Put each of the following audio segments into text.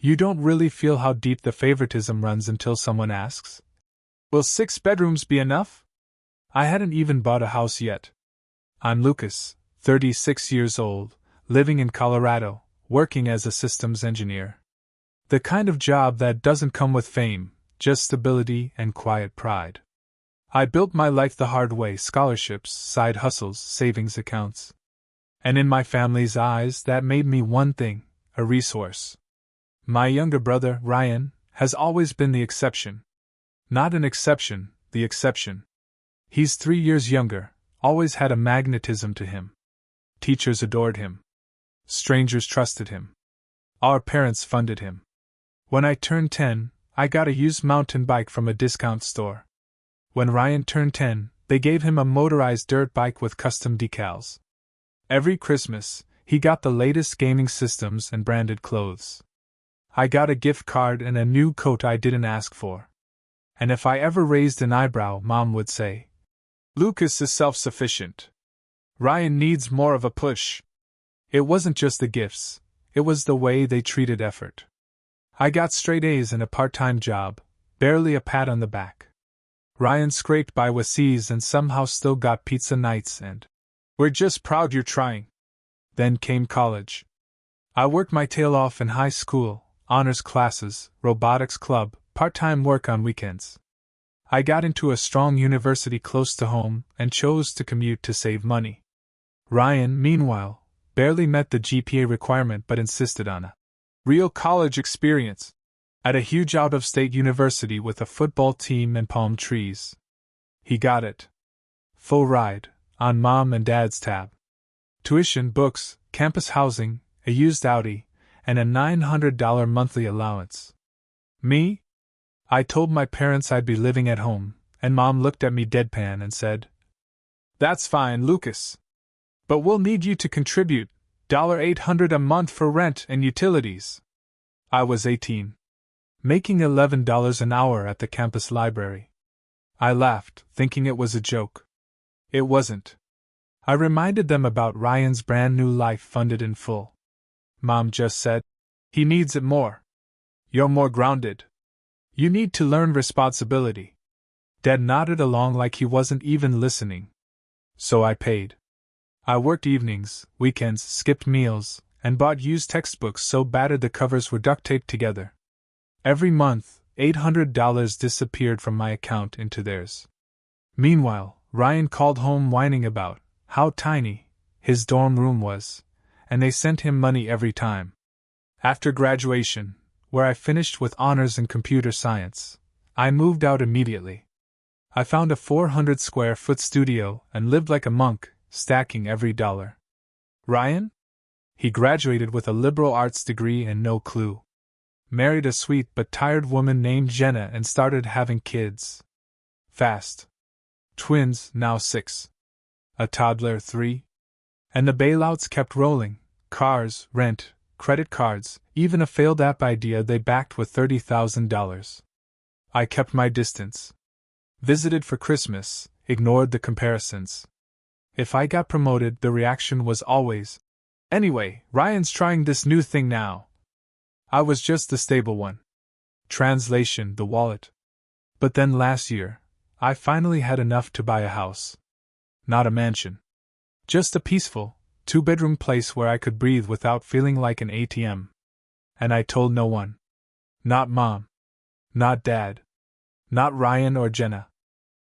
You don't really feel how deep the favoritism runs until someone asks, "Will 6 bedrooms be enough?" I hadn't even bought a house yet. I'm Lucas, 36 years old, living in Colorado, working as a systems engineer. The kind of job that doesn't come with fame, just stability and quiet pride. I built my life the hard way: scholarships, side hustles, savings accounts. And in my family's eyes, that made me one thing: a resource. My younger brother, Ryan, has always been the exception. Not an exception, the exception. He's 3 years younger, always had a magnetism to him. Teachers adored him. Strangers trusted him. Our parents funded him. When I turned 10, I got a used mountain bike from a discount store. When Ryan turned 10, they gave him a motorized dirt bike with custom decals. Every Christmas, he got the latest gaming systems and branded clothes. I got a gift card and a new coat I didn't ask for. And if I ever raised an eyebrow, Mom would say, "Lucas is self-sufficient. Ryan needs more of a push." It wasn't just the gifts, it was the way they treated effort. I got straight A's and a part-time job, barely a pat on the back. Ryan scraped by with C's and somehow still got pizza nights and, "We're just proud you're trying." Then came college. I worked my tail off in high school, honors classes, robotics club, part-time work on weekends. I got into a strong university close to home and chose to commute to save money. Ryan, meanwhile, barely met the GPA requirement but insisted on a real college experience at a huge out-of-state university with a football team and palm trees. He got it. Full ride, on Mom and Dad's tab. Tuition, books, campus housing, a used Audi, and a $900 monthly allowance. Me? I told my parents I'd be living at home, and Mom looked at me deadpan and said, "That's fine, Lucas. But we'll need you to contribute $800 a month for rent and utilities." I was 18. Making $11 an hour at the campus library. I laughed, thinking it was a joke. It wasn't. I reminded them about Ryan's brand new life funded in full. Mom just said, "He needs it more. You're more grounded. You need to learn responsibility." Dad nodded along like he wasn't even listening. So I paid. I worked evenings, weekends, skipped meals, and bought used textbooks so battered the covers were duct taped together. Every month, $800 disappeared from my account into theirs. Meanwhile, Ryan called home whining about how tiny his dorm room was, and they sent him money every time. After graduation, where I finished with honors in computer science, I moved out immediately. I found a 400-square-foot studio and lived like a monk, stacking every dollar. Ryan? He graduated with a liberal arts degree and no clue. Married a sweet but tired woman named Jenna and started having kids. Fast. Twins, now 6. A toddler, 3. And the bailouts kept rolling: cars, rent, credit cards, even a failed app idea they backed with $30,000. I kept my distance. Visited for Christmas, ignored the comparisons. If I got promoted, the reaction was always, "Anyway, Ryan's trying this new thing now." I was just the stable one. Translation: the wallet. But then last year, I finally had enough to buy a house. Not a mansion. Just a peaceful, 2-bedroom place where I could breathe without feeling like an ATM. And I told no one. Not Mom. Not Dad. Not Ryan or Jenna.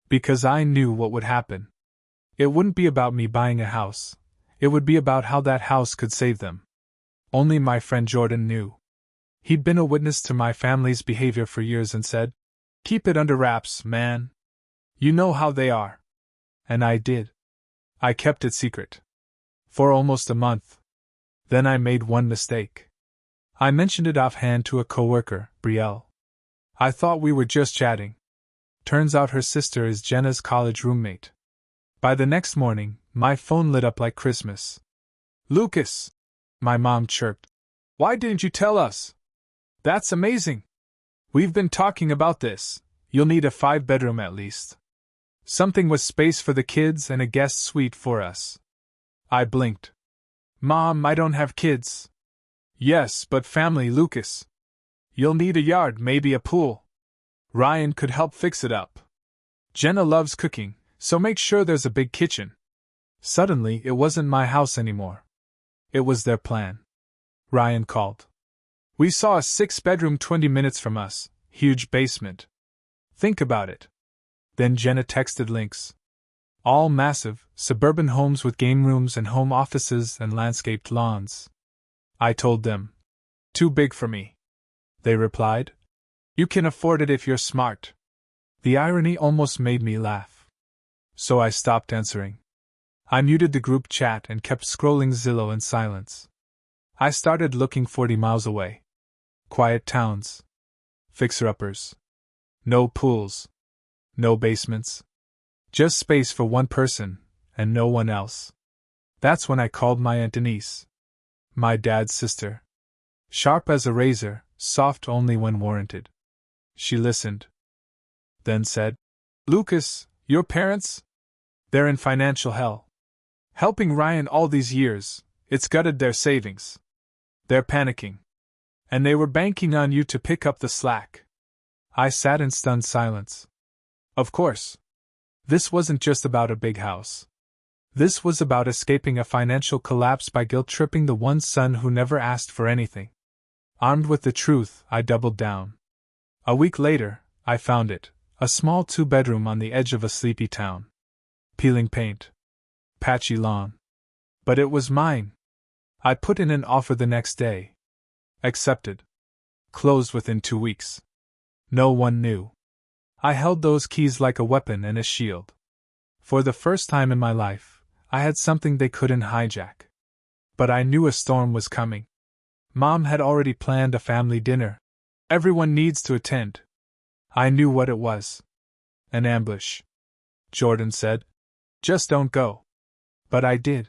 Because I knew what would happen. It wouldn't be about me buying a house. It would be about how that house could save them. Only my friend Jordan knew. He'd been a witness to my family's behavior for years and said, "Keep it under wraps, man. You know how they are." And I did. I kept it secret. For almost a month. Then I made one mistake. I mentioned it offhand to a coworker, Brielle. I thought we were just chatting. Turns out her sister is Jenna's college roommate. By the next morning, my phone lit up like Christmas. "Lucas!" my mom chirped. "Why didn't you tell us? That's amazing. We've been talking about this. You'll need a 5-bedroom at least. Something with space for the kids and a guest suite for us." I blinked. "Mom, I don't have kids." "Yes, but family, Lucas. You'll need a yard, maybe a pool. Ryan could help fix it up. Jenna loves cooking, so make sure there's a big kitchen. Suddenly, it wasn't my house anymore. It was their plan. Ryan called. We saw a 6-bedroom 20 minutes from us, huge basement. Think about it. Then Jenna texted links. All massive, suburban homes with game rooms and home offices and landscaped lawns. I told them. Too big for me. They replied. You can afford it if you're smart. The irony almost made me laugh. So I stopped answering. I muted the group chat and kept scrolling Zillow in silence. I started looking 40 miles away. Quiet towns. Fixer-uppers. No pools. No basements. Just space for one person, and no one else. That's when I called my Aunt Denise. My dad's sister. Sharp as a razor, soft only when warranted. She listened. Then said, Lucas, your parents? They're in financial hell. Helping Ryan all these years, it's gutted their savings. They're panicking. And they were banking on you to pick up the slack. I sat in stunned silence. Of course. This wasn't just about a big house. This was about escaping a financial collapse by guilt-tripping the one son who never asked for anything. Armed with the truth, I doubled down. A week later, I found it, a small 2-bedroom on the edge of a sleepy town. Peeling paint. Patchy lawn. But it was mine. I put in an offer the next day. Accepted. Closed within 2 weeks. No one knew. I held those keys like a weapon and a shield. For the first time in my life, I had something they couldn't hijack. But I knew a storm was coming. Mom had already planned a family dinner. Everyone needs to attend. I knew what it was. An ambush. Jordan said. Just don't go. But I did.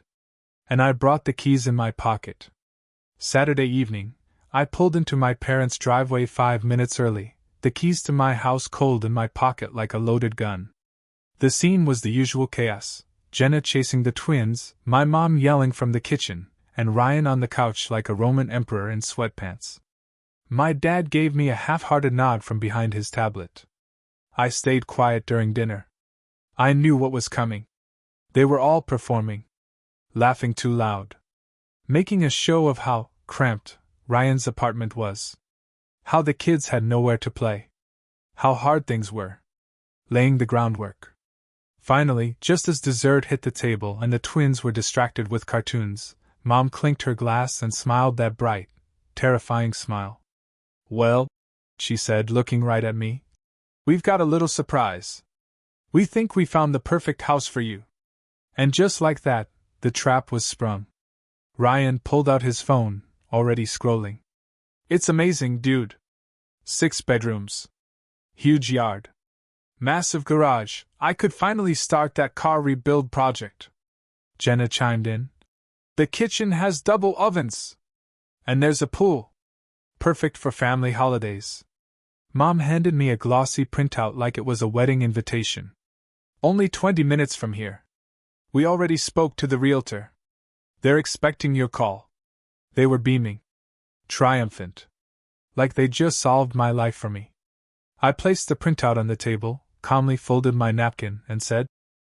And I brought the keys in my pocket. Saturday evening, I pulled into my parents' driveway 5 minutes early. The keys to my house cold in my pocket like a loaded gun. The scene was the usual chaos, Jenna chasing the twins, my mom yelling from the kitchen, and Ryan on the couch like a Roman emperor in sweatpants. My dad gave me a half-hearted nod from behind his tablet. I stayed quiet during dinner. I knew what was coming. They were all performing. Laughing too loud. Making a show of how cramped Ryan's apartment was. How the kids had nowhere to play. How hard things were. Laying the groundwork. Finally, just as dessert hit the table and the twins were distracted with cartoons, Mom clinked her glass and smiled that bright, terrifying smile. Well, she said, looking right at me, we've got a little surprise. We think we found the perfect house for you. And just like that, the trap was sprung. Ryan pulled out his phone, already scrolling. It's amazing, dude. 6 bedrooms. Huge yard. Massive garage. I could finally start that car rebuild project. Jenna chimed in. The kitchen has double ovens. And there's a pool. Perfect for family holidays. Mom handed me a glossy printout like it was a wedding invitation. Only 20 minutes from here. We already spoke to the realtor. They're expecting your call. They were beaming. Triumphant. Like they just solved my life for me. I placed the printout on the table, calmly folded my napkin, and said,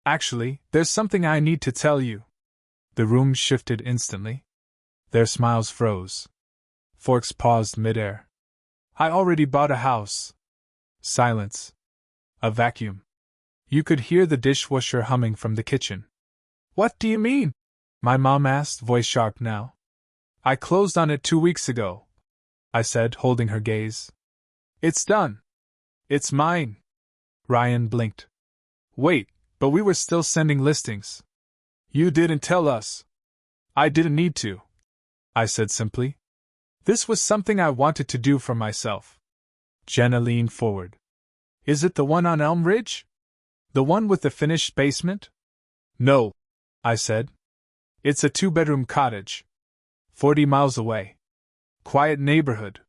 Actually, there's something I need to tell you. The room shifted instantly. Their smiles froze. Forks paused midair. I already bought a house. Silence. A vacuum. You could hear the dishwasher humming from the kitchen. What do you mean? My mom asked, voice sharp now. I closed on it 2 weeks ago, I said, holding her gaze. It's done. It's mine. Ryan blinked. Wait, but we were still sending listings. You didn't tell us. I didn't need to, I said simply. This was something I wanted to do for myself. Jenna leaned forward. Is it the one on Elm Ridge? The one with the finished basement? No, I said. It's a 2-bedroom cottage. 40 miles away. Quiet neighborhood.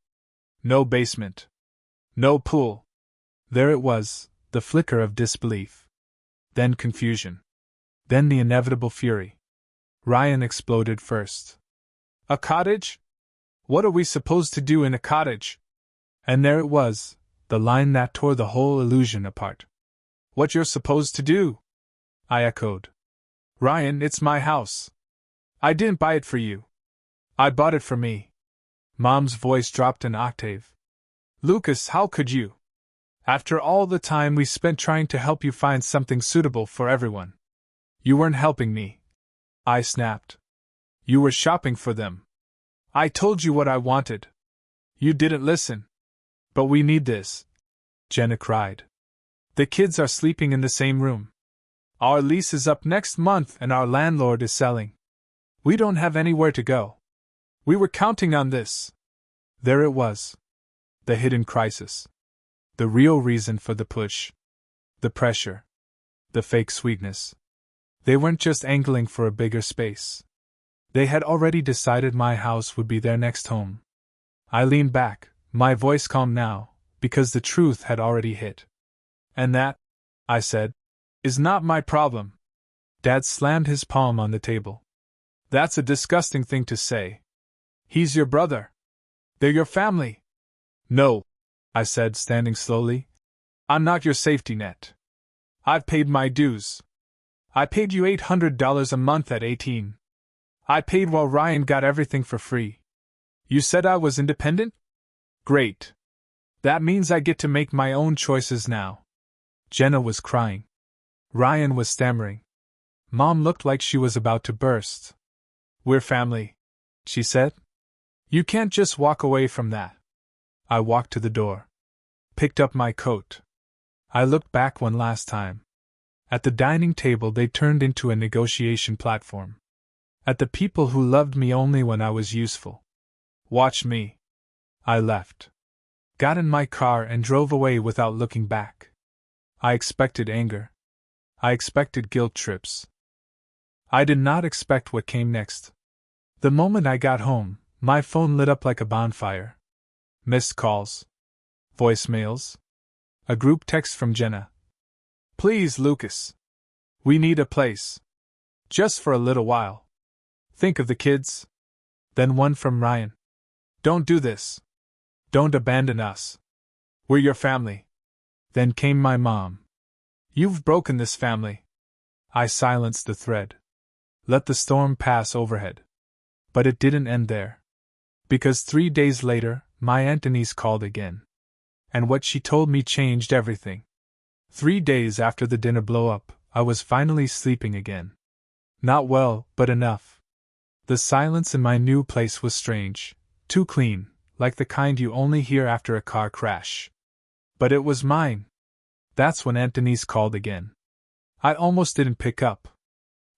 No basement. No pool. There it was, the flicker of disbelief. Then confusion. Then the inevitable fury. Ryan exploded first. A cottage? What are we supposed to do in a cottage? And there it was, the line that tore the whole illusion apart. What you're supposed to do? I echoed. Ryan, it's my house. I didn't buy it for you. I bought it for me. Mom's voice dropped an octave. Lucas, how could you? After all the time we spent trying to help you find something suitable for everyone. You weren't helping me. I snapped. You were shopping for them. I told you what I wanted. You didn't listen. But we need this, Jenna cried. The kids are sleeping in the same room. Our lease is up next month and our landlord is selling. We don't have anywhere to go. We were counting on this. There it was. The hidden crisis. The real reason for the push. The pressure. The fake sweetness. They weren't just angling for a bigger space. They had already decided my house would be their next home. I leaned back, my voice calm now, because the truth had already hit. And that, I said, is not my problem. Dad slammed his palm on the table. That's a disgusting thing to say. He's your brother. They're your family. No, I said, standing slowly. I'm not your safety net. I've paid my dues. I paid you $800 a month at 18. I paid while Ryan got everything for free. You said I was independent? Great. That means I get to make my own choices now. Jenna was crying. Ryan was stammering. Mom looked like she was about to burst. We're family, she said. You can't just walk away from that. I walked to the door. Picked up my coat. I looked back one last time. At the dining table they turned into a negotiation platform. At the people who loved me only when I was useful. Watch me. I left. Got in my car and drove away without looking back. I expected anger. I expected guilt trips. I did not expect what came next. The moment I got home, my phone lit up like a bonfire. Missed calls. Voicemails. A group text from Jenna. Please, Lucas. We need a place. Just for a little while. Think of the kids. Then one from Ryan. Don't do this. Don't abandon us. We're your family. Then came my mom. You've broken this family. I silenced the thread. Let the storm pass overhead. But it didn't end there. Because 3 days later, my Aunt Denise called again. And what she told me changed everything. 3 days after the dinner blow-up, I was finally sleeping again. Not well, but enough. The silence in my new place was strange, too clean, like the kind you only hear after a car crash. But it was mine. That's when Aunt Denise called again. I almost didn't pick up.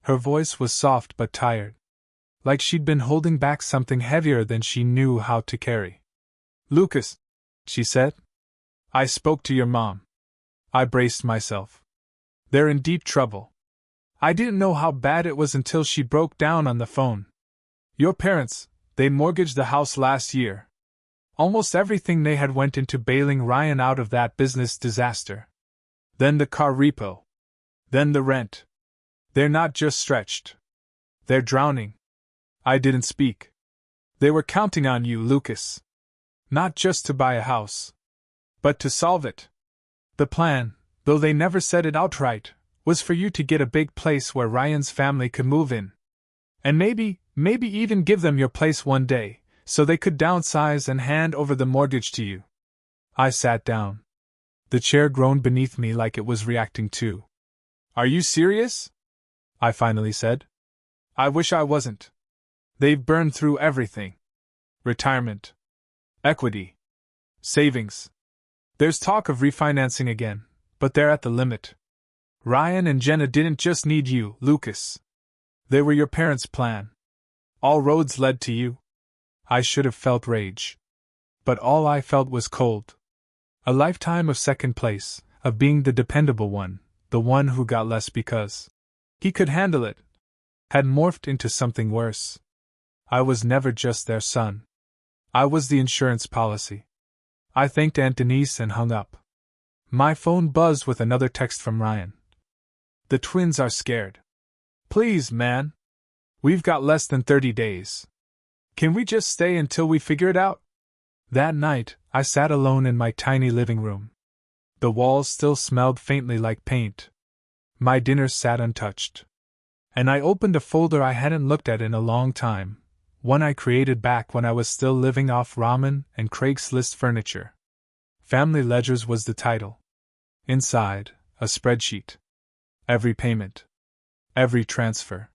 Her voice was soft but tired. Like she'd been holding back something heavier than she knew how to carry. Lucas, she said. I spoke to your mom. I braced myself. They're in deep trouble. I didn't know how bad it was until she broke down on the phone. Your parents, they mortgaged the house last year. Almost everything they had went into bailing Ryan out of that business disaster. Then the car repo. Then the rent. They're not just stretched. They're drowning. I didn't speak. They were counting on you, Lucas. Not just to buy a house. But to solve it. The plan, though they never said it outright, was for you to get a big place where Ryan's family could move in. And maybe even give them your place one day, so they could downsize and hand over the mortgage to you. I sat down. The chair groaned beneath me like it was reacting too. Are you serious? I finally said. I wish I wasn't. They've burned through everything. Retirement. Equity. Savings. There's talk of refinancing again, but they're at the limit. Ryan and Jenna didn't just need you, Lucas. They were your parents' plan. All roads led to you. I should have felt rage. But all I felt was cold. A lifetime of second place, of being the dependable one, the one who got less because he could handle it, had morphed into something worse. I was never just their son. I was the insurance policy. I thanked Aunt Denise and hung up. My phone buzzed with another text from Ryan. The twins are scared. Please, man. We've got less than 30 days. Can we just stay until we figure it out? That night, I sat alone in my tiny living room. The walls still smelled faintly like paint. My dinner sat untouched. And I opened a folder I hadn't looked at in a long time, one I created back when I was still living off ramen and Craigslist furniture. Family Ledgers was the title. Inside, a spreadsheet. Every payment. Every transfer.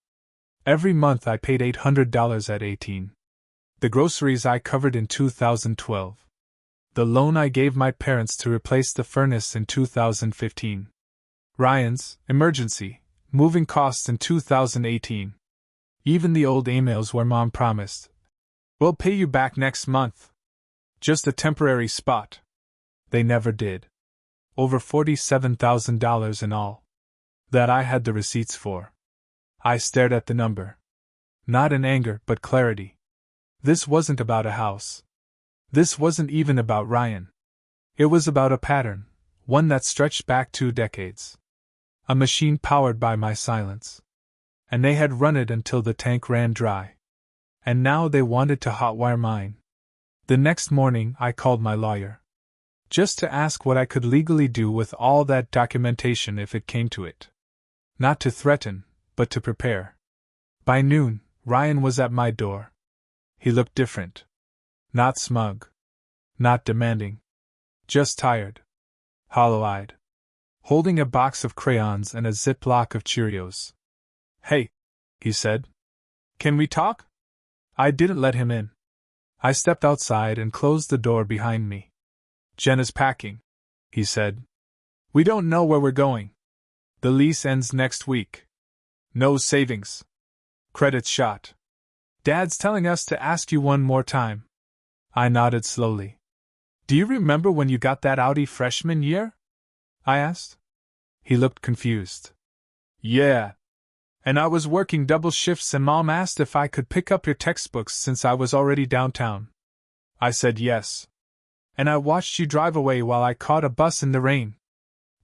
Every month I paid $800 at 18. The groceries I covered in 2012. The loan I gave my parents to replace the furnace in 2015. Ryan's emergency moving costs in 2018. Even the old emails where Mom promised, "We'll pay you back next month." Just a temporary spot. They never did. Over $47,000 in all. That I had the receipts for. I stared at the number. Not in anger, but clarity. This wasn't about a house. This wasn't even about Ryan. It was about a pattern, one that stretched back 2 decades. A machine powered by my silence. And they had run it until the tank ran dry. And now they wanted to hotwire mine. The next morning I called my lawyer. Just to ask what I could legally do with all that documentation if it came to it. Not to threaten, but to prepare. By noon, Ryan was at my door. He looked different. Not smug. Not demanding. Just tired. Hollow-eyed. Holding a box of crayons and a Ziploc of Cheerios. "Hey," he said. "Can we talk?" I didn't let him in. I stepped outside and closed the door behind me. "Jenna's packing," he said. "We don't know where we're going. The lease ends next week. No savings. Credit's shot. Dad's telling us to ask you one more time." I nodded slowly. "Do you remember when you got that Audi freshman year?" I asked. He looked confused. "Yeah. And I was working double shifts and Mom asked if I could pick up your textbooks since I was already downtown. I said yes. And I watched you drive away while I caught a bus in the rain.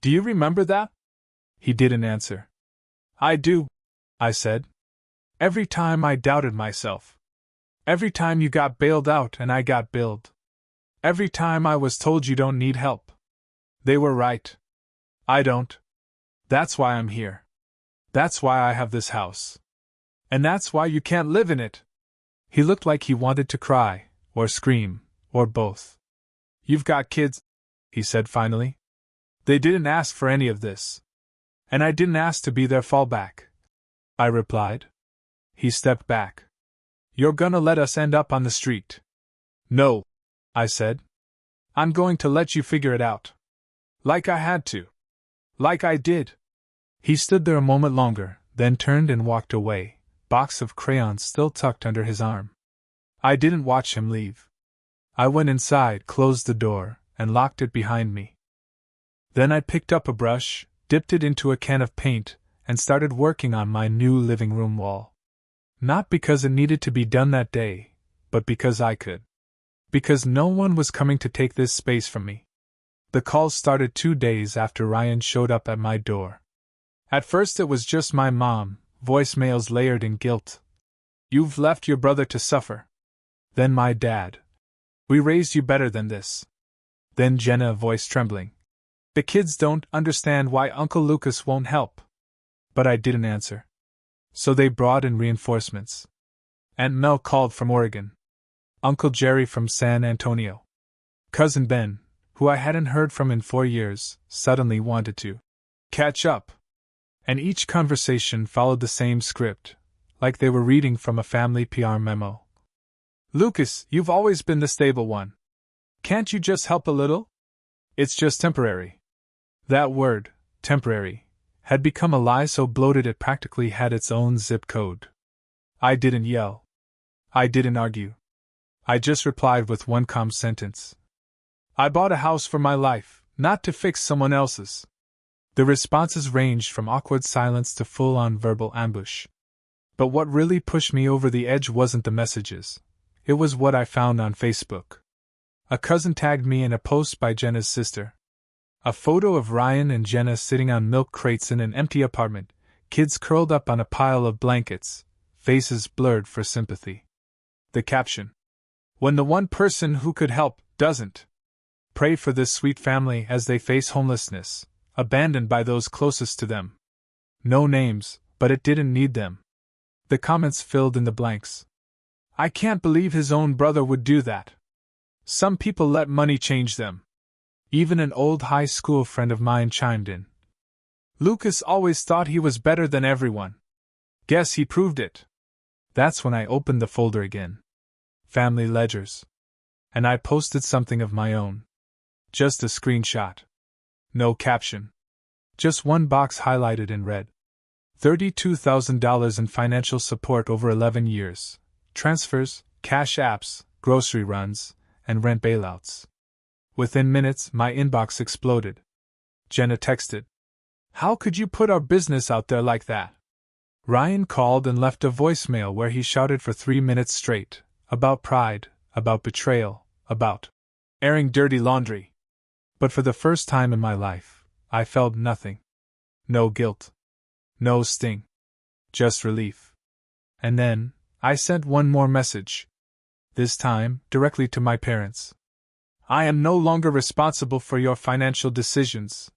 Do you remember that?" He didn't answer. "I do," I said. "Every time I doubted myself. Every time you got bailed out and I got billed. Every time I was told you don't need help. They were right. I don't. That's why I'm here. That's why I have this house. And that's why you can't live in it." He looked like he wanted to cry, or scream, or both. "You've got kids," he said finally. "They didn't ask for any of this. And I didn't ask to be their fallback," I replied. He stepped back. "You're gonna let us end up on the street." "No," I said. "I'm going to let you figure it out. Like I had to. Like I did." He stood there a moment longer, then turned and walked away, box of crayons still tucked under his arm. I didn't watch him leave. I went inside, closed the door, and locked it behind me. Then I picked up a brush, dipped it into a can of paint, and started working on my new living room wall. Not because it needed to be done that day, but because I could. Because no one was coming to take this space from me. The calls started 2 days after Ryan showed up at my door. At first it was just my mom, voicemails layered in guilt. "You've left your brother to suffer." Then my dad. "We raised you better than this." Then Jenna, voice trembling. "The kids don't understand why Uncle Lucas won't help." But I didn't answer. So they brought in reinforcements. Aunt Mel called from Oregon. Uncle Jerry from San Antonio. Cousin Ben, who I hadn't heard from in 4 years, suddenly wanted to catch up. And each conversation followed the same script, like they were reading from a family PR memo. "Lucas, you've always been the stable one. Can't you just help a little? It's just temporary." That word, temporary, had become a lie so bloated it practically had its own zip code. I didn't yell. I didn't argue. I just replied with one calm sentence. "I bought a house for my life, not to fix someone else's." The responses ranged from awkward silence to full-on verbal ambush. But what really pushed me over the edge wasn't the messages. It was what I found on Facebook. A cousin tagged me in a post by Jenna's sister. A photo of Ryan and Jenna sitting on milk crates in an empty apartment, kids curled up on a pile of blankets, faces blurred for sympathy. The caption: "When the one person who could help doesn't. Pray for this sweet family as they face homelessness, abandoned by those closest to them. No names, but it didn't need them. The comments filled in the blanks. I can't believe his own brother would do that. Some people let money change them. Even an old high school friend of mine chimed in. Lucas always thought he was better than everyone. Guess he proved it. That's when I opened the folder again. Family ledgers. And I posted something of my own. Just a screenshot. No caption. Just one box highlighted in red. $32,000 in financial support over 11 years. Transfers, cash apps, grocery runs, and rent bailouts. Within minutes, my inbox exploded. Jenna texted. How could you put our business out there like that? Ryan called and left a voicemail where he shouted for 3 minutes straight, about pride, about betrayal, about airing dirty laundry. But for the first time in my life, I felt nothing. No guilt. No sting. Just relief. And then, I sent one more message. This time, directly to my parents. I am no longer responsible for your financial decisions.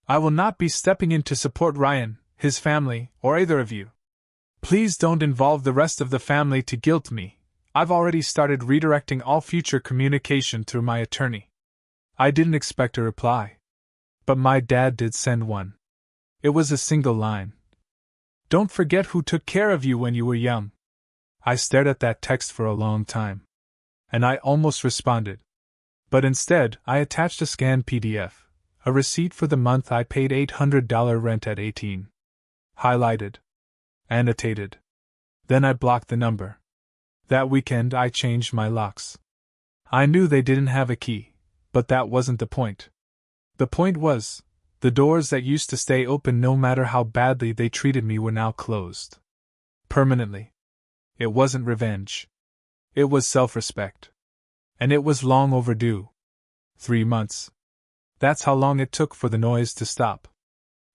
I will not be stepping in to support Ryan, his family, or either of you. Please don't involve the rest of the family to guilt me. I've already started redirecting all future communication through my attorney. I didn't expect a reply. But my dad did send one. It was a single line. Don't forget who took care of you when you were young. I stared at that text for a long time. And I almost responded. But instead, I attached a scanned PDF, a receipt for the month I paid $800 rent at 18. Highlighted. Annotated. Then I blocked the number. That weekend I changed my locks. I knew they didn't have a key, but that wasn't the point. The point was, the doors that used to stay open no matter how badly they treated me were now closed. Permanently. It wasn't revenge. It was self-respect. And it was long overdue. 3 months. That's how long it took for the noise to stop.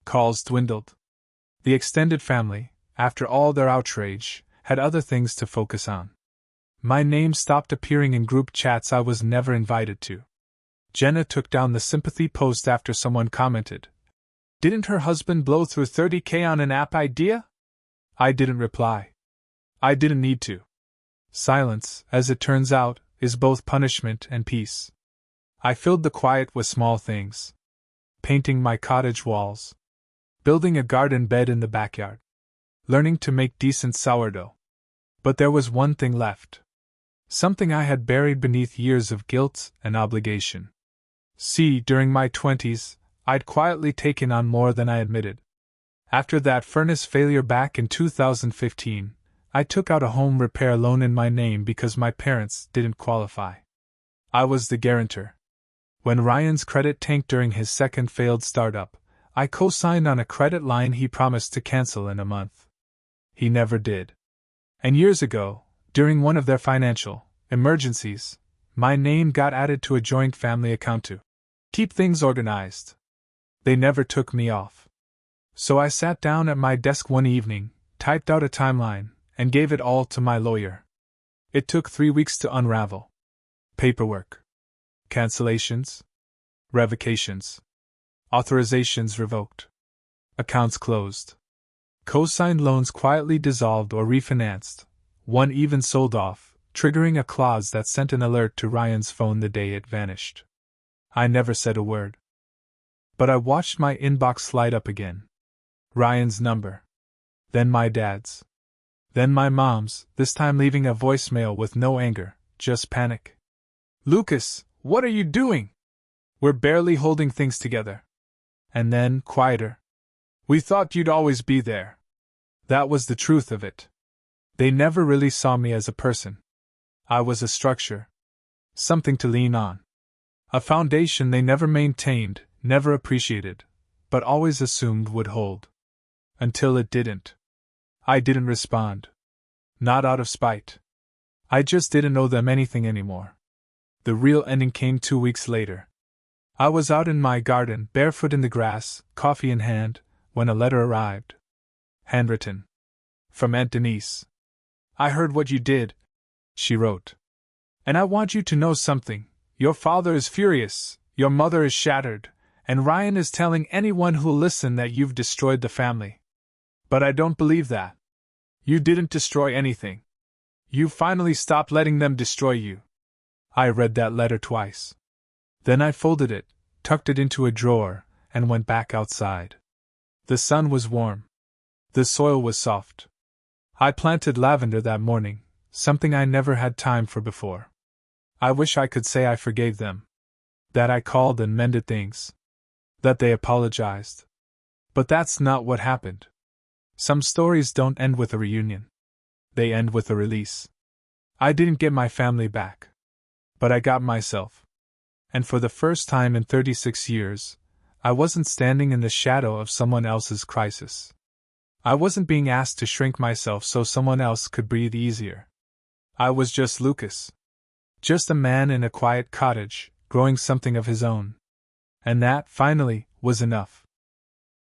Calls dwindled. The extended family, after all their outrage, had other things to focus on. My name stopped appearing in group chats I was never invited to. Jenna took down the sympathy post after someone commented. Didn't her husband blow through $30,000 on an app idea? I didn't reply. I didn't need to. Silence, as it turns out, is both punishment and peace. I filled the quiet with small things. Painting my cottage walls. Building a garden bed in the backyard. Learning to make decent sourdough. But there was one thing left. Something I had buried beneath years of guilt and obligation. See, during my 20s, I'd quietly taken on more than I admitted. After that furnace failure back in 2015, I took out a home repair loan in my name because my parents didn't qualify. I was the guarantor. When Ryan's credit tanked during his second failed startup, I co-signed on a credit line he promised to cancel in a month. He never did. And years ago, during one of their financial emergencies, my name got added to a joint family account to keep things organized. They never took me off. So I sat down at my desk one evening, typed out a timeline, and gave it all to my lawyer. It took 3 weeks to unravel. Paperwork. Cancellations. Revocations. Authorizations revoked. Accounts closed. Co-signed loans quietly dissolved or refinanced. One even sold off, triggering a clause that sent an alert to Ryan's phone the day it vanished. I never said a word. But I watched my inbox light up again. Ryan's number. Then my dad's. Then my mom's, this time leaving a voicemail with no anger, just panic. Lucas, what are you doing? We're barely holding things together. And then, quieter. We thought you'd always be there. That was the truth of it. They never really saw me as a person. I was a structure. Something to lean on. A foundation they never maintained, never appreciated, but always assumed would hold. Until it didn't. I didn't respond. Not out of spite. I just didn't owe them anything anymore. The real ending came 2 weeks later. I was out in my garden, barefoot in the grass, coffee in hand, when a letter arrived. Handwritten. From Aunt Denise. I heard what you did, she wrote. And I want you to know something. Your father is furious, your mother is shattered, and Ryan is telling anyone who'll listen that you've destroyed the family. But I don't believe that. You didn't destroy anything. You finally stopped letting them destroy you. I read that letter twice. Then I folded it, tucked it into a drawer, and went back outside. The sun was warm. The soil was soft. I planted lavender that morning, something I never had time for before. I wish I could say I forgave them. That I called and mended things. That they apologized. But that's not what happened. Some stories don't end with a reunion. They end with a release. I didn't get my family back. But I got myself. And for the first time in 36 years, I wasn't standing in the shadow of someone else's crisis. I wasn't being asked to shrink myself so someone else could breathe easier. I was just Lucas. Just a man in a quiet cottage, growing something of his own. And that, finally, was enough.